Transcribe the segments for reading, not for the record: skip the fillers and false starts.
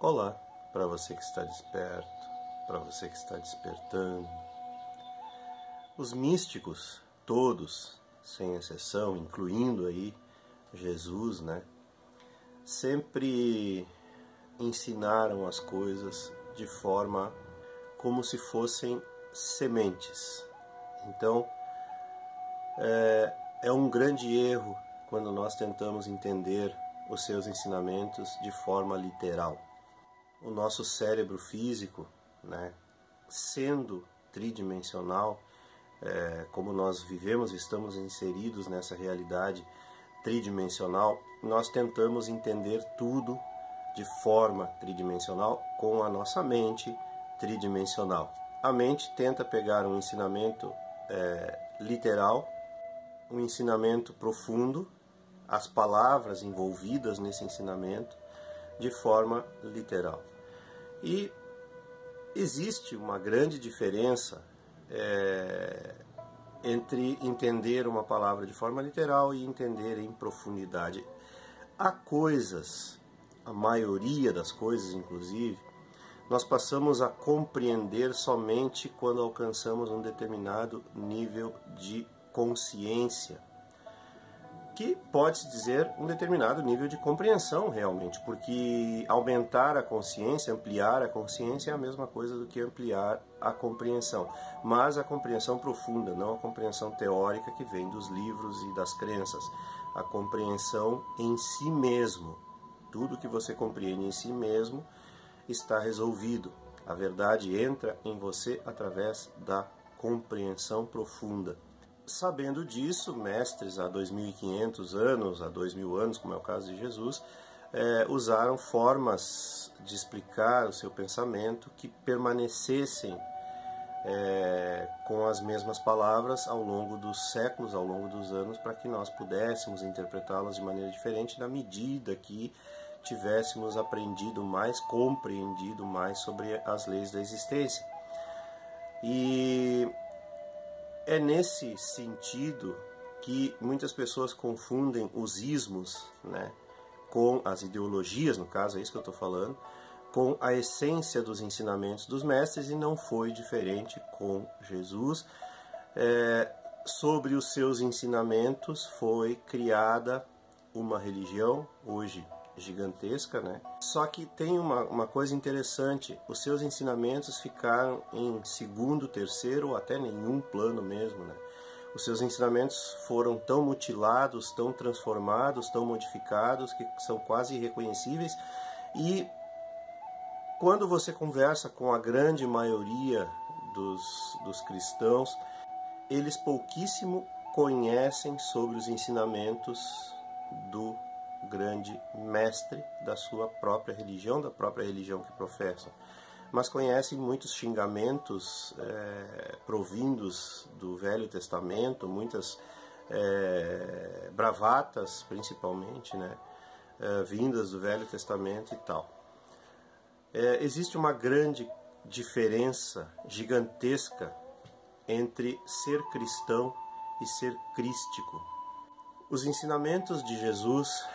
Olá, para você que está desperto, para você que está despertando. Os místicos, todos, sem exceção, incluindo aí Jesus, né, sempre ensinaram as coisas de forma como se fossem sementes. Então, é um grande erro quando nós tentamos entender os seus ensinamentos de forma literal. O nosso cérebro físico, né, sendo tridimensional, como nós vivemos e estamos inseridos nessa realidade tridimensional, nós tentamos entender tudo de forma tridimensional com a nossa mente tridimensional. A mente tenta pegar um ensinamento literal, um ensinamento profundo, as palavras envolvidas nesse ensinamento de forma literal. E existe uma grande diferença entre entender uma palavra de forma literal e entender em profundidade. Há coisas, a maioria das coisas inclusive, nós passamos a compreender somente quando alcançamos um determinado nível de consciência, que pode-se dizer um determinado nível de compreensão realmente, porque aumentar a consciência, ampliar a consciência é a mesma coisa do que ampliar a compreensão, mas a compreensão profunda, não a compreensão teórica que vem dos livros e das crenças, a compreensão em si mesmo. Tudo que você compreende em si mesmo está resolvido. A verdade entra em você através da compreensão profunda. Sabendo disso, mestres há 2.500 anos, há 2.000 anos, como é o caso de Jesus, usaram formas de explicar o seu pensamento que permanecessem com as mesmas palavras ao longo dos séculos, ao longo dos anos, para que nós pudéssemos interpretá-las de maneira diferente na medida que tivéssemos aprendido mais, compreendido mais sobre as leis da existência. E é nesse sentido que muitas pessoas confundem os ismos, né, com as ideologias, no caso é isso que eu estou falando, com a essência dos ensinamentos dos mestres, e não foi diferente com Jesus. Sobre os seus ensinamentos foi criada uma religião, hoje gigantesca, né? Só que tem uma coisa interessante: os seus ensinamentos ficaram em segundo, terceiro ou até nenhum plano mesmo, né? Os seus ensinamentos foram tão mutilados, tão transformados, tão modificados, que são quase irreconhecíveis. E quando você conversa com a grande maioria dos cristãos, eles pouquíssimo conhecem sobre os ensinamentos do grande mestre da sua própria religião, da própria religião que professam, mas conhecem muitos xingamentos provindos do Velho Testamento, muitas bravatas principalmente, né, vindas do Velho Testamento e tal. Existe uma grande diferença gigantesca entre ser cristão e ser crístico. Os ensinamentos de Jesus,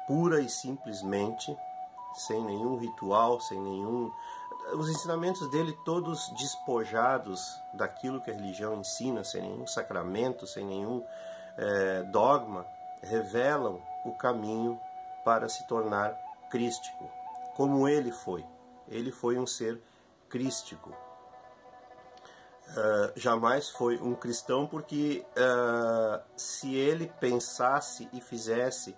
pura e simplesmente, sem nenhum ritual, sem nenhum... Os ensinamentos dele todos despojados daquilo que a religião ensina, sem nenhum sacramento, sem nenhum dogma, revelam o caminho para se tornar crístico, como ele foi. Ele foi um ser crístico. Jamais foi um cristão, porque se ele pensasse e fizesse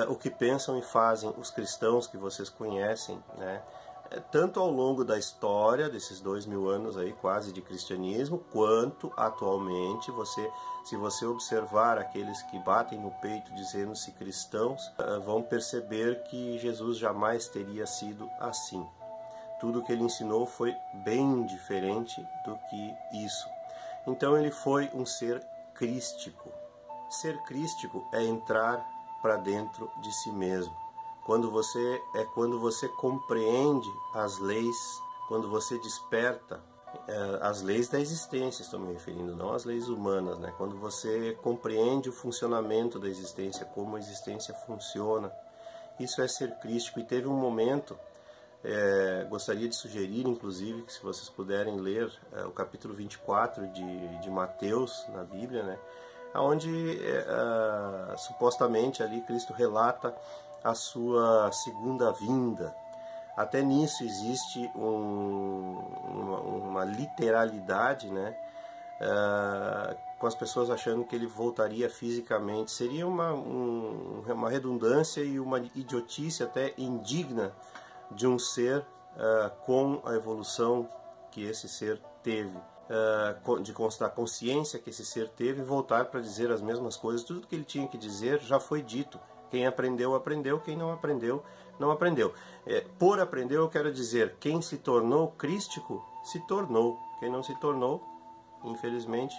o que pensam e fazem os cristãos que vocês conhecem, né, tanto ao longo da história desses 2.000 anos aí quase de cristianismo, quanto atualmente, se você observar aqueles que batem no peito dizendo-se cristãos, vão perceber que Jesus jamais teria sido assim. Tudo que ele ensinou foi bem diferente do que isso. Então ele foi um ser crístico. Ser crístico é entrar para dentro de si mesmo. Quando você compreende as leis, quando você desperta as leis da existência, estou me referindo, não às leis humanas, né? Quando você compreende o funcionamento da existência, como a existência funciona, isso é ser crístico. E teve um momento Gostaria de sugerir, inclusive, que se vocês puderem ler o capítulo 24 de Mateus na Bíblia, né, onde supostamente ali Cristo relata a sua segunda vinda. Até nisso existe uma literalidade, né, com as pessoas achando que ele voltaria fisicamente. Seria uma redundância e uma idiotice até indigna de um ser com a evolução que esse ser teve, da consciência que esse ser teve, voltar para dizer as mesmas coisas. Tudo que ele tinha que dizer já foi dito. Quem aprendeu, aprendeu. Quem não aprendeu, não aprendeu. Por aprendeu, eu quero dizer, quem se tornou crístico, se tornou. Quem não se tornou, infelizmente,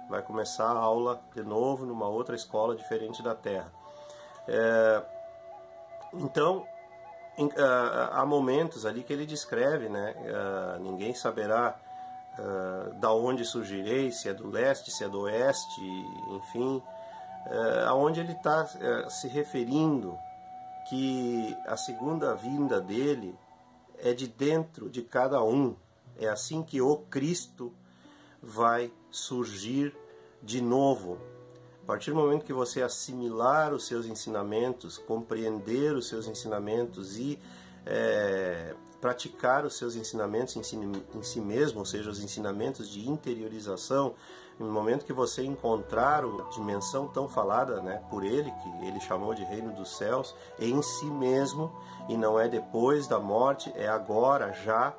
vai começar a aula de novo numa outra escola diferente da Terra. Então, há momentos ali que ele descreve, né? Ninguém saberá da onde surgirei, se é do leste, se é do oeste, enfim, aonde ele está se referindo que a segunda vinda dele é de dentro de cada um. É assim que o Cristo vai surgir de novo. A partir do momento que você assimilar os seus ensinamentos, compreender os seus ensinamentos e praticar os seus ensinamentos em si mesmo, ou seja, os ensinamentos de interiorização, no momento que você encontrar a dimensão tão falada, né, por ele, que ele chamou de reino dos céus, em si mesmo, e não é depois da morte, é agora, já,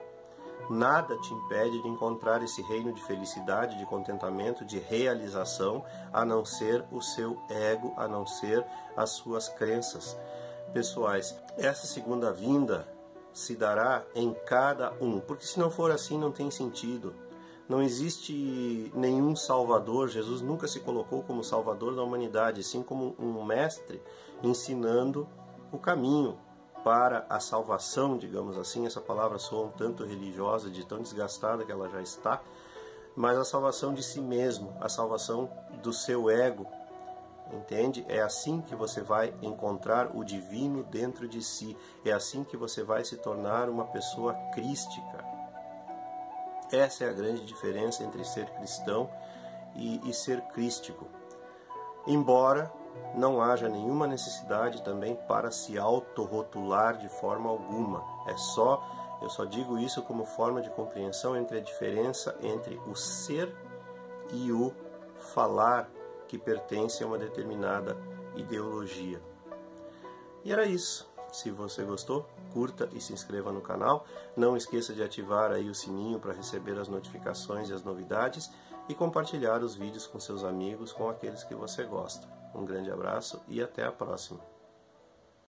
nada te impede de encontrar esse reino de felicidade, de contentamento, de realização, a não ser o seu ego, a não ser as suas crenças pessoais. Essa segunda vinda se dará em cada um, porque se não for assim não tem sentido. Não existe nenhum salvador. Jesus nunca se colocou como salvador da humanidade, assim como um mestre ensinando o caminho para a salvação, digamos assim. Essa palavra soa um tanto religiosa, de tão desgastada que ela já está, mas a salvação de si mesmo, a salvação do seu ego, entende? É assim que você vai encontrar o divino dentro de si, é assim que você vai se tornar uma pessoa crística. Essa é a grande diferença entre ser cristão e ser crístico. Embora não haja nenhuma necessidade também para se autorrotular de forma alguma. Eu só digo isso como forma de compreensão entre a diferença entre o ser e o falar, que pertence a uma determinada ideologia. E era isso. Se você gostou, curta e se inscreva no canal. Não esqueça de ativar aí o sininho para receber as notificações e as novidades e compartilhar os vídeos com seus amigos, com aqueles que você gosta. Um grande abraço e até a próxima.